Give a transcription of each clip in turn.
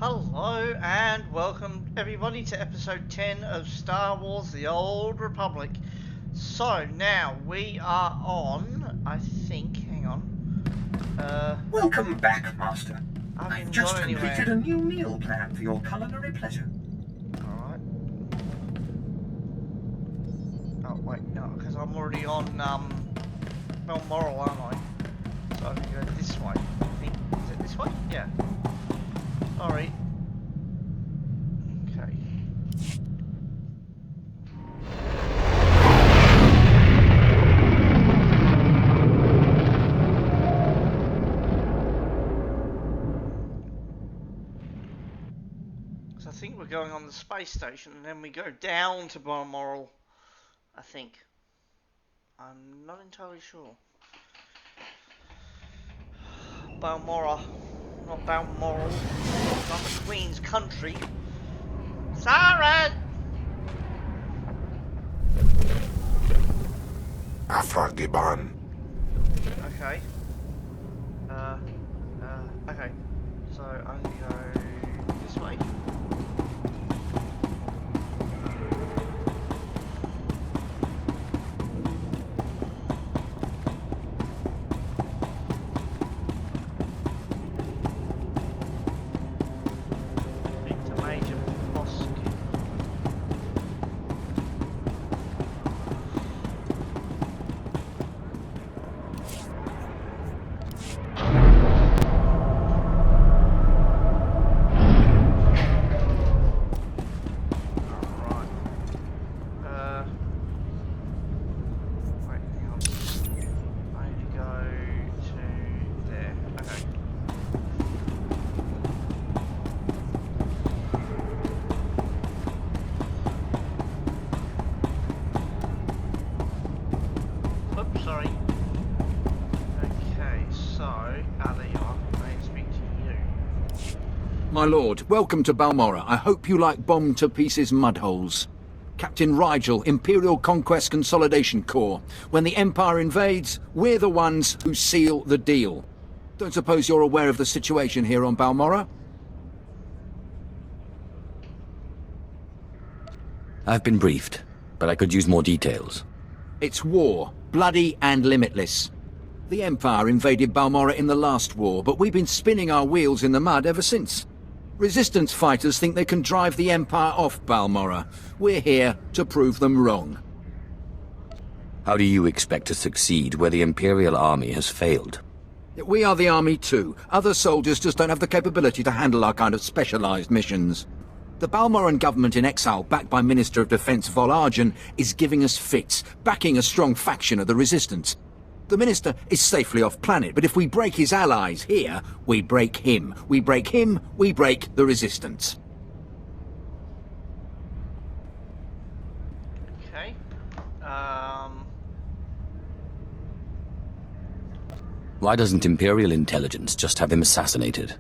Hello and welcome everybody to episode 10 of Star Wars The Old Republic. So now we are on, I think, hang on. Welcome back, Master. I I've haven't just gone completed anywhere. a new meal plan for your culinary pleasure. Alright. Oh wait, no, because I'm already on Balmoral, aren't I? So I can go this way. I think. Is it this way? Yeah. Sorry. Okay. So I think we're going on the space station and then we go down to Balmoral. I think. I'm not entirely sure. Balmora, not Balmoral, not the Queen's country. Siren! Afragiban. Okay. Okay. So I'm gonna go this way. Victor Major Bosque. Right. Wait, hang on. I need to go to there. Okay. Oops, sorry. Okay, so, there you are. I need to speak to you. My lord, welcome to Balmora. I hope you like bombed-to-pieces mudholes. Captain Rigel, Imperial Conquest Consolidation Corps. When the Empire invades, we're the ones who seal the deal. Don't suppose you're aware of the situation here on Balmora? I've been briefed, but I could use more details. It's war, bloody and limitless. The Empire invaded Balmora in the last war, but we've been spinning our wheels in the mud ever since. Resistance fighters think they can drive the Empire off Balmora. We're here to prove them wrong. How do you expect to succeed where the Imperial Army has failed? We are the army too. Other soldiers just don't have the capability to handle our kind of specialized missions. The Balmoran government in exile, backed by Minister of Defense Vol Argen, is giving us fits, backing a strong faction of the Resistance. The Minister is safely off-planet, but if we break his allies here, we break him. We break him, we break the Resistance. Okay. Why doesn't Imperial intelligence just have him assassinated?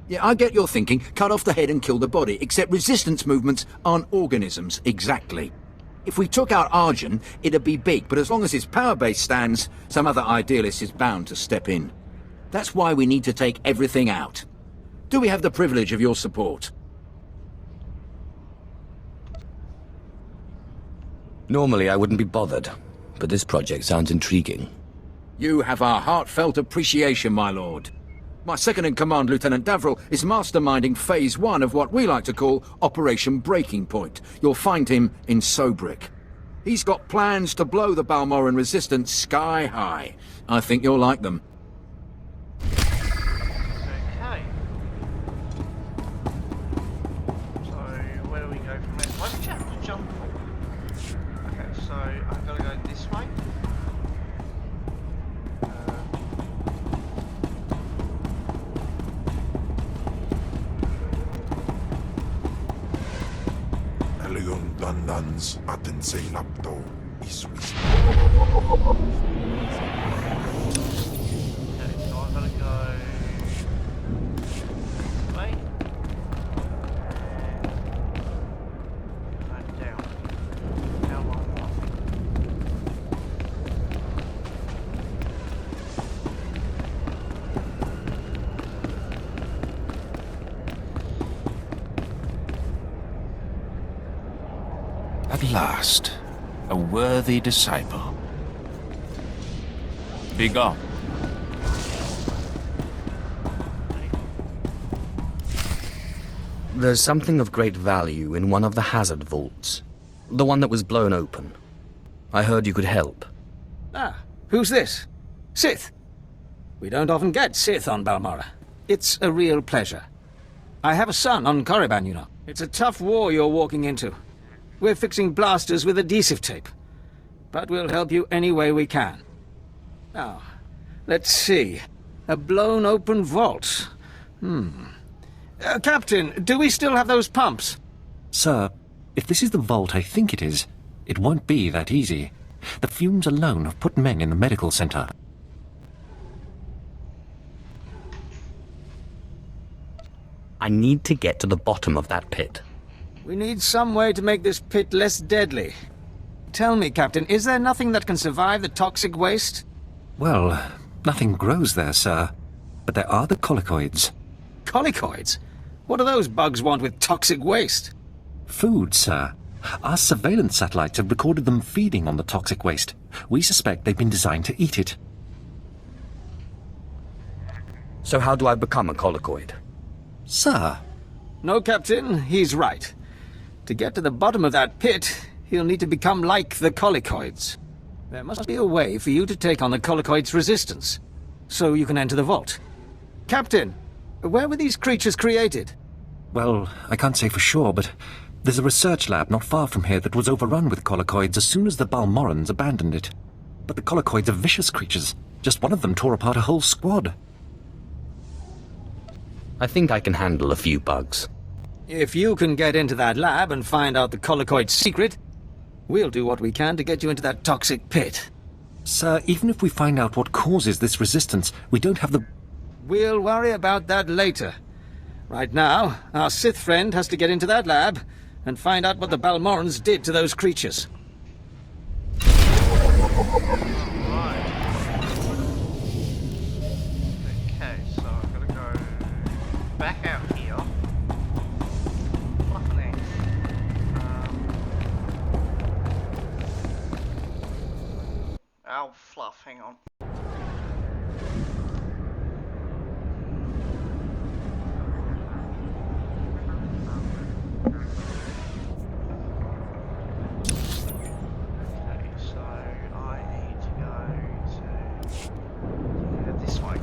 Yeah, I get your thinking. Cut off the head and kill the body, except Resistance movements aren't organisms, exactly. If we took out Argen, it'd be big, but as long as his power base stands, some other idealist is bound to step in. That's why we need to take everything out. Do we have the privilege of your support? Normally I wouldn't be bothered, but this project sounds intriguing. You have our heartfelt appreciation, my lord. My second-in-command, Lieutenant Davril, is masterminding Phase 1 of what we like to call Operation Breaking Point. You'll find him in Sobrik. He's got plans to blow the Balmoran Resistance sky high. I think you'll like them. Okay. So, where do we go from there? Why did you have to jump? Okay, so I've got to go this way. Elion Dandans Atenselapto Iswis. Okay, so I've got to go this way. And down. Down one more. At last, a worthy disciple. Be gone. There's something of great value in one of the hazard vaults. The one that was blown open. I heard you could help. Ah, who's this? Sith. We don't often get Sith on Balmorra. It's a real pleasure. I have a son on Korriban, you know. It's a tough war you're walking into. We're fixing blasters with adhesive tape. But we'll help you any way we can. Now, let's see. A blown open vault. Captain, do we still have those pumps? Sir, if this is the vault I think it is, it won't be that easy. The fumes alone have put men in the medical center. I need to get to the bottom of that pit. We need some way to make this pit less deadly. Tell me, Captain, is there nothing that can survive the toxic waste? Well, nothing grows there, sir. But there are the colicoids. Colicoids? What do those bugs want with toxic waste? Food, sir. Our surveillance satellites have recorded them feeding on the toxic waste. We suspect they've been designed to eat it. So how do I become a colicoid? Sir. No, Captain, he's right. To get to the bottom of that pit, he'll need to become like the colicoids. There must be a way for you to take on the colicoids' resistance, so you can enter the vault. Captain, where were these creatures created? Well, I can't say for sure, but there's a research lab not far from here that was overrun with colicoids as soon as the Balmorrans abandoned it. But the colicoids are vicious creatures. Just one of them tore apart a whole squad. I think I can handle a few bugs. If you can get into that lab and find out the colicoid's secret, we'll do what we can to get you into that toxic pit. Sir, even if we find out what causes this resistance, we don't have the... We'll worry about that later. Right now, our Sith friend has to get into that lab and find out what the Balmorrans did to those creatures. Okay, so I'm gonna go back out here. What next? Oh, fluff, hang on. Okay, so I need to go to this way.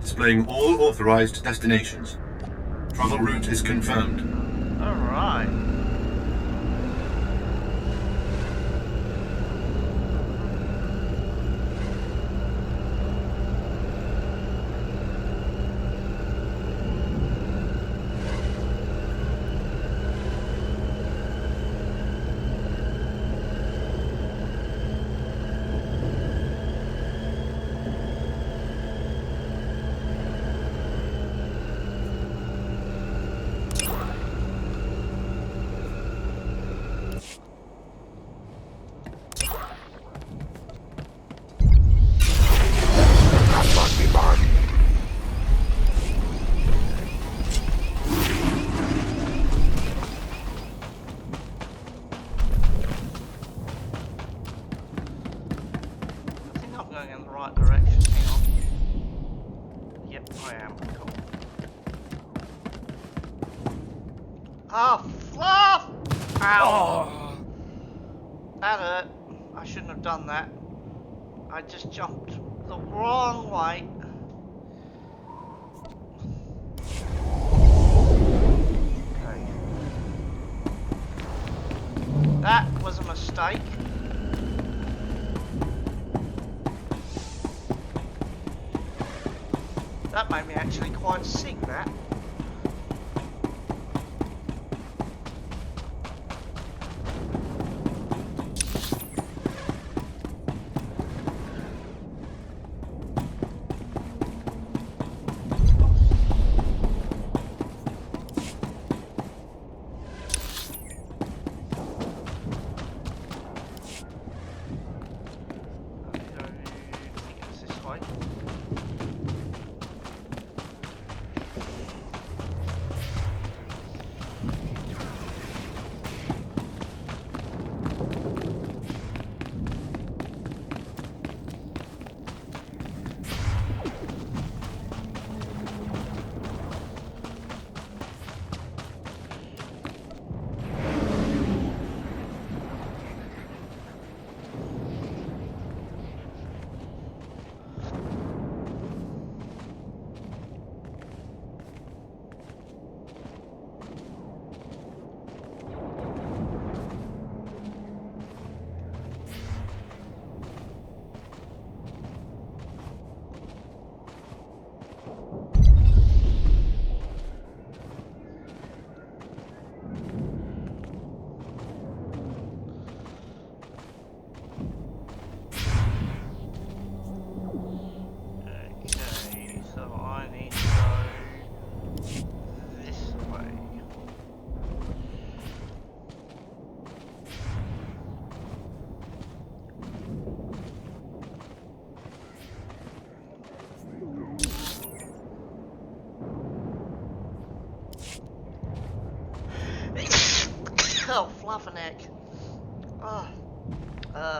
Displaying all authorized destinations. Travel route is confirmed. Alright. Afagiban. I think I'm going in the right direction. Hang on. Yep, I am. Cool. Ah, fluff! Ow! That hurt. I shouldn't have done that. I just jumped the wrong way. Okay. That was a mistake. That made me actually quite sick, that. Oh, Flufferneck. Oh.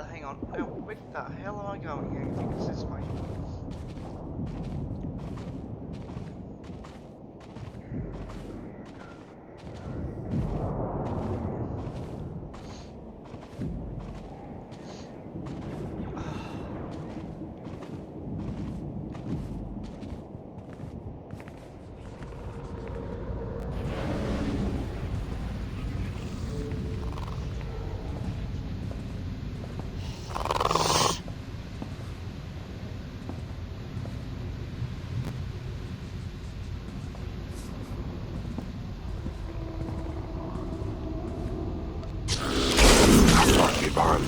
Hang on. Now, where the hell am I going? I think it's this way. Afragiban.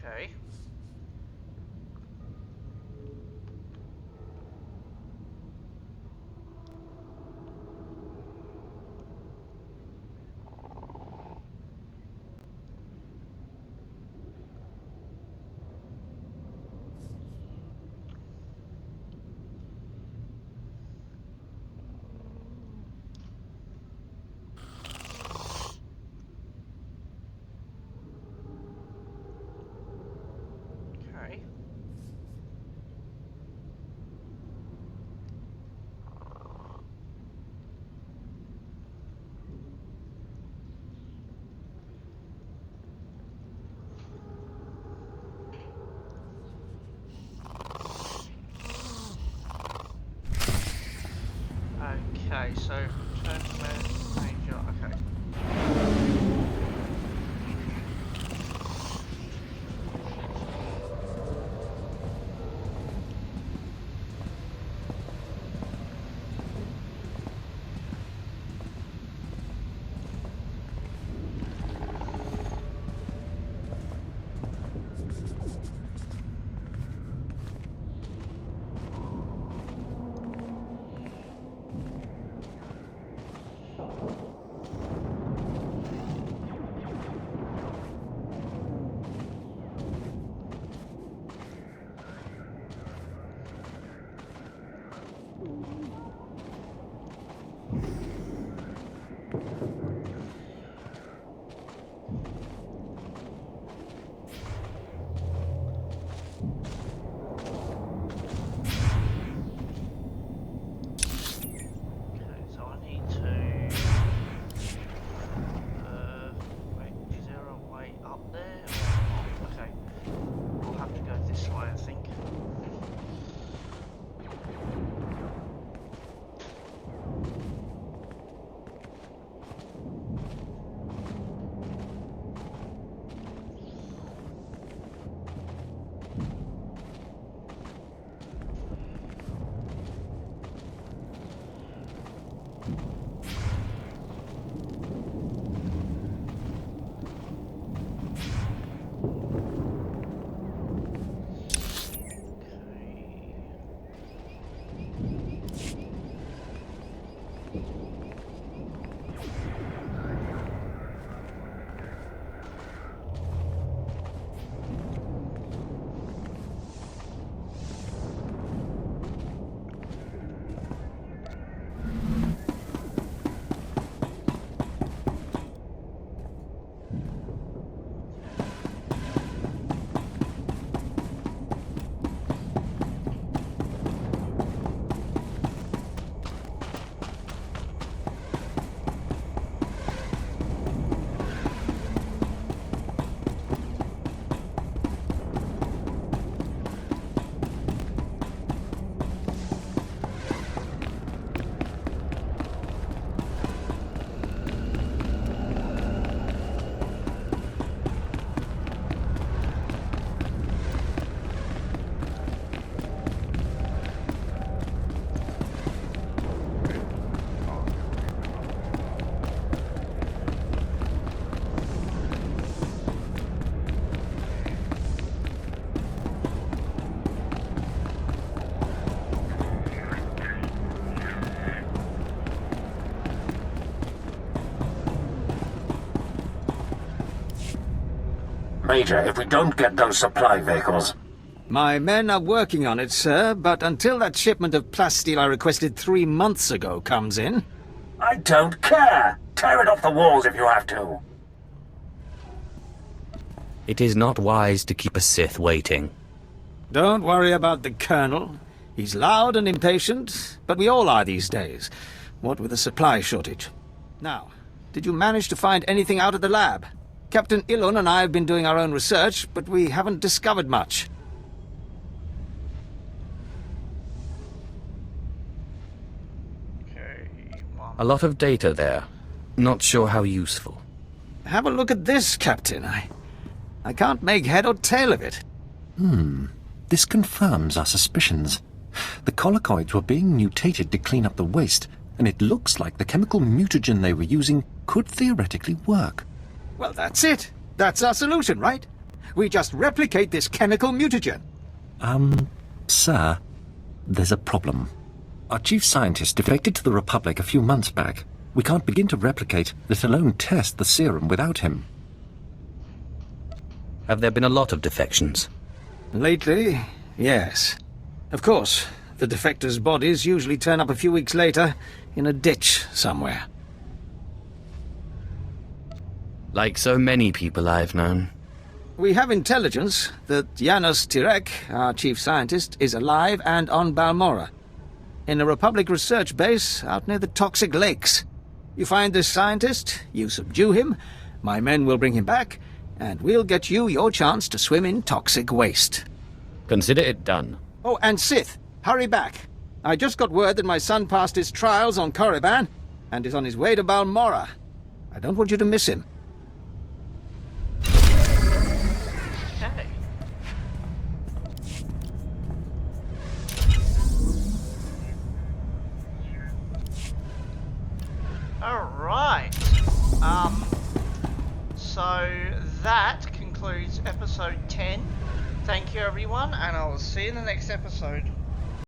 Okay. Major, if we don't get those supply vehicles. My men are working on it, sir, but until that shipment of plasteel I requested 3 months ago comes in... I don't care! Tear it off the walls if you have to! It is not wise to keep a Sith waiting. Don't worry about the Colonel. He's loud and impatient, but we all are these days, what with a supply shortage. Now, did you manage to find anything out of the lab? Captain Ilun and I have been doing our own research, but we haven't discovered much. A lot of data there. Not sure how useful. Have a look at this, Captain. I can't make head or tail of it. This confirms our suspicions. The colicoids were being mutated to clean up the waste, and it looks like the chemical mutagen they were using could theoretically work. Well, that's it. That's our solution, right? We just replicate this chemical mutagen. Sir, there's a problem. Our chief scientist defected to the Republic a few months back. We can't begin to replicate, let alone test the serum without him. Have there been a lot of defections? Lately, yes. Of course, the defectors' bodies usually turn up a few weeks later in a ditch somewhere. Like so many people I've known. We have intelligence that Janos Tirek, our chief scientist, is alive and on Balmorra, in a Republic research base out near the Toxic Lakes. You find this scientist, you subdue him, my men will bring him back, and we'll get you your chance to swim in toxic waste. Consider it done. Oh, and Sith, hurry back. I just got word that my son passed his trials on Korriban and is on his way to Balmorra. I don't want you to miss him. Okay. Alright. So that concludes episode 10. Thank you everyone, and I will see you in the next episode.